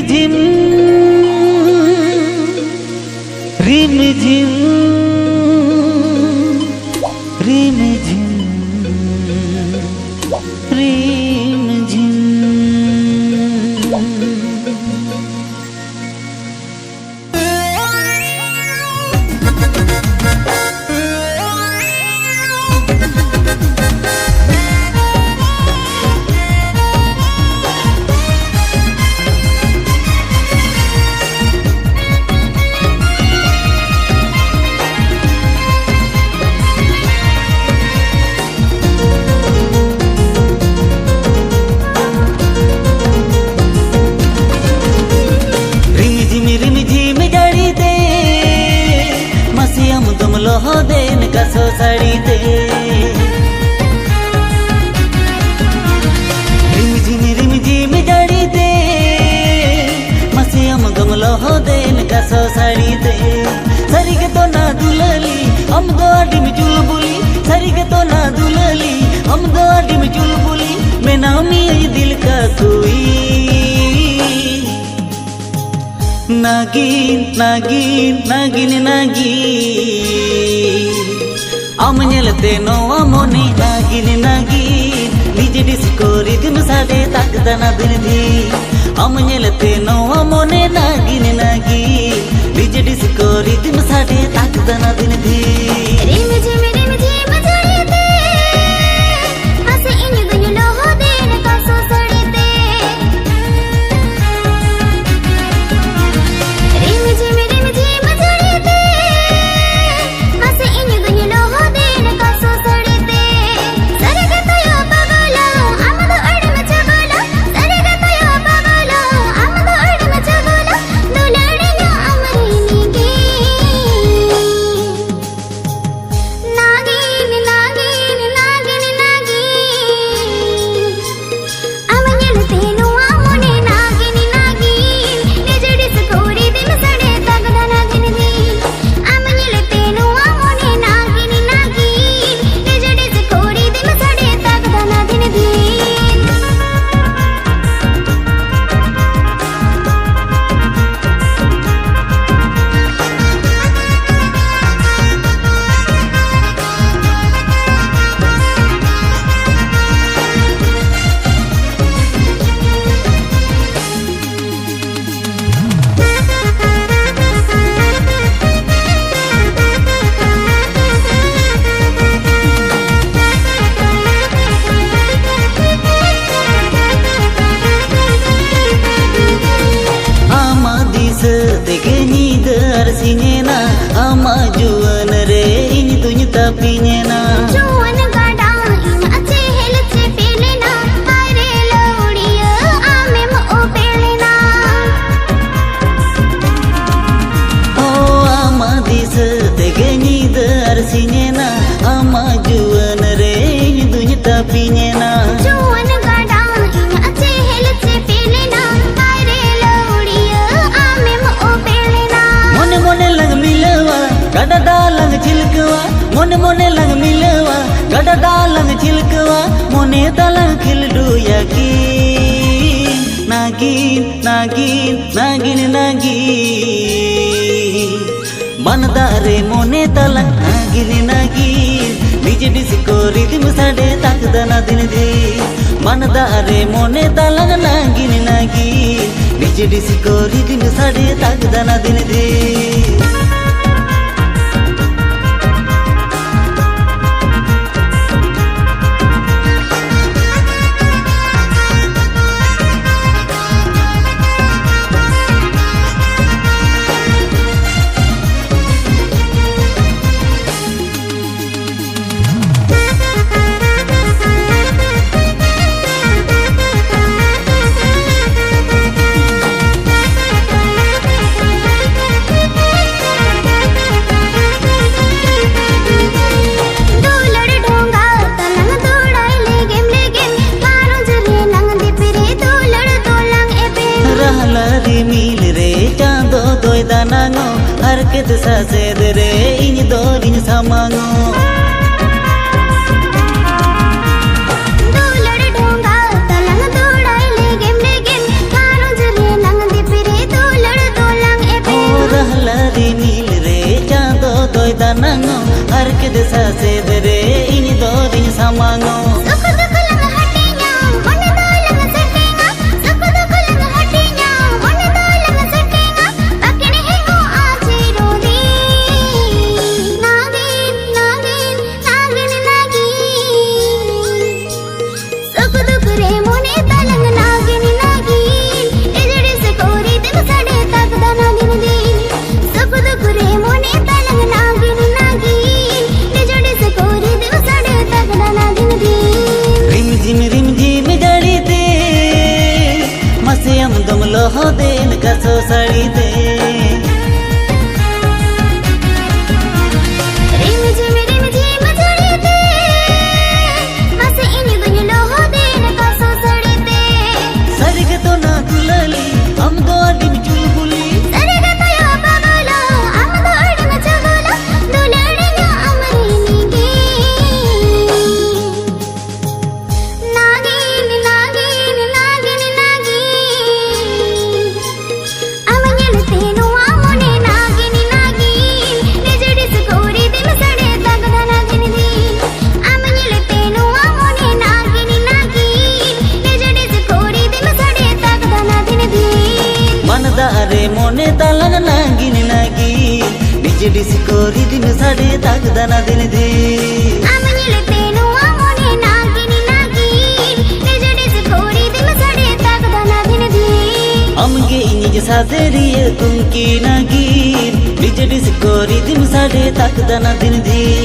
झिम रिम झिम रिम झिम रिम झिम लोह देन कसो साड़ी दे रिम झिम जड़ी दे मसियम गम लोह देन कसो साड़ी दे सरी के तो ना दुलली हम दो आडी में चुलबुली सरी के तो ना दुलली हम दो आडी में चुलबुली मैं नामी ये दिल का कोई नागिन नागिन नागिन नागिन आम ñelते नोआ मोने नागिन नागिन निजे डिस्कोरी दिम साडे ताकदना दिनधी आम ñelते नोआ मोने नागिन नागिन निजे डिस्कोरी दिम साडे ताकदना दिनधी रिम झिम जड़ीते हसे इन दुनिया लोह देन कसो सड़ीते रिम झिम जड़ीते हसे इन दुनिया लोह देन कसो सड़ीते सरग तयो पगलो आमदो अडम चगलो सरग तयो पगलो आमदो अडम चगलो दुलड़ियो अमरीनी गे नागिन नागिन नागिन नागिन अमñelते नोआ मोने नागिन नागिन निजे डिस्कोरी दिम सडे तगदना दिनदी अमñelते नोआ मोने नागिन नागिन निजे डिस्कोरी दिम सडे तगदना दिनदी आमा दिस तेगे नीदर सिनेना आमा जुवन रे इन तुझ तापिनेना जुवन गाडा इन अच्छे हेलचे पेलेना हायरे लौड़िया आमे मो पेलेना ओ आमा दिस तेगे नीदर सिनेना आमा जुवन रे इन तुझ तापिनेना जुवन गाडा इन अच्छे हेलचे पेलेना हायरे लौड़िया आमे मो पेलेना मोने मोने लग मिलवा गडा डालंग चिलकवा मोने मोने लग मिलवा गडा डालंग चिलकवा मोने तलंग खिलडू याकी नागिन नागिन नागिन नागिन मनदारे मोने तलंग नागिन नागिन निजे डिस्कोरी दिम साडे ताकदना दिनदी मनदारे मोने तलंग नागिन नागिन निजे डिस्कोरी दिम साडे ताकदना दिनदी danango harket sa sedere in dorin samango dolad dhonga talang dodai legem legem karo jare nang dipe Har ke desa se dere ini dori samango Sukh dukh lang hatinya मन da lang settinga Sukh dukh lang hatinya मन da lang settinga Bakne hai ko aache rodi Nagin nagin nagin nagin Sukh dukh re mone talang nagin nagin Ejde se kori dim sade takda na din din Sukh dukh re mone talang nagin nagin Ejde se kori dim sade takda na din din Rim jim jari de Mase am dum loho den kaso sari de Rim jim jari de Mase ini dunya loho den kaso sari de Sarg to na tulali am do adim chulbuli Sarga to yo pagala am do adim chagala duladiya amrini ge Nagin nagin nagin nagin Amanyal tenu amone nagin nagin Nejdi se kori dim sade tagda na din din Amanyal tenu amone nagin nagin Nejdi se kori dim sade tagda na din din Manadare mone talang nagin nagin Bijdi sikori dim sade takdana din din Amanyal tenu amone nagin nagin Nejdi se kori dim sade tagda na din din Amge ini saderiye tumki nagin Bijdi sikori dim sade takdana din din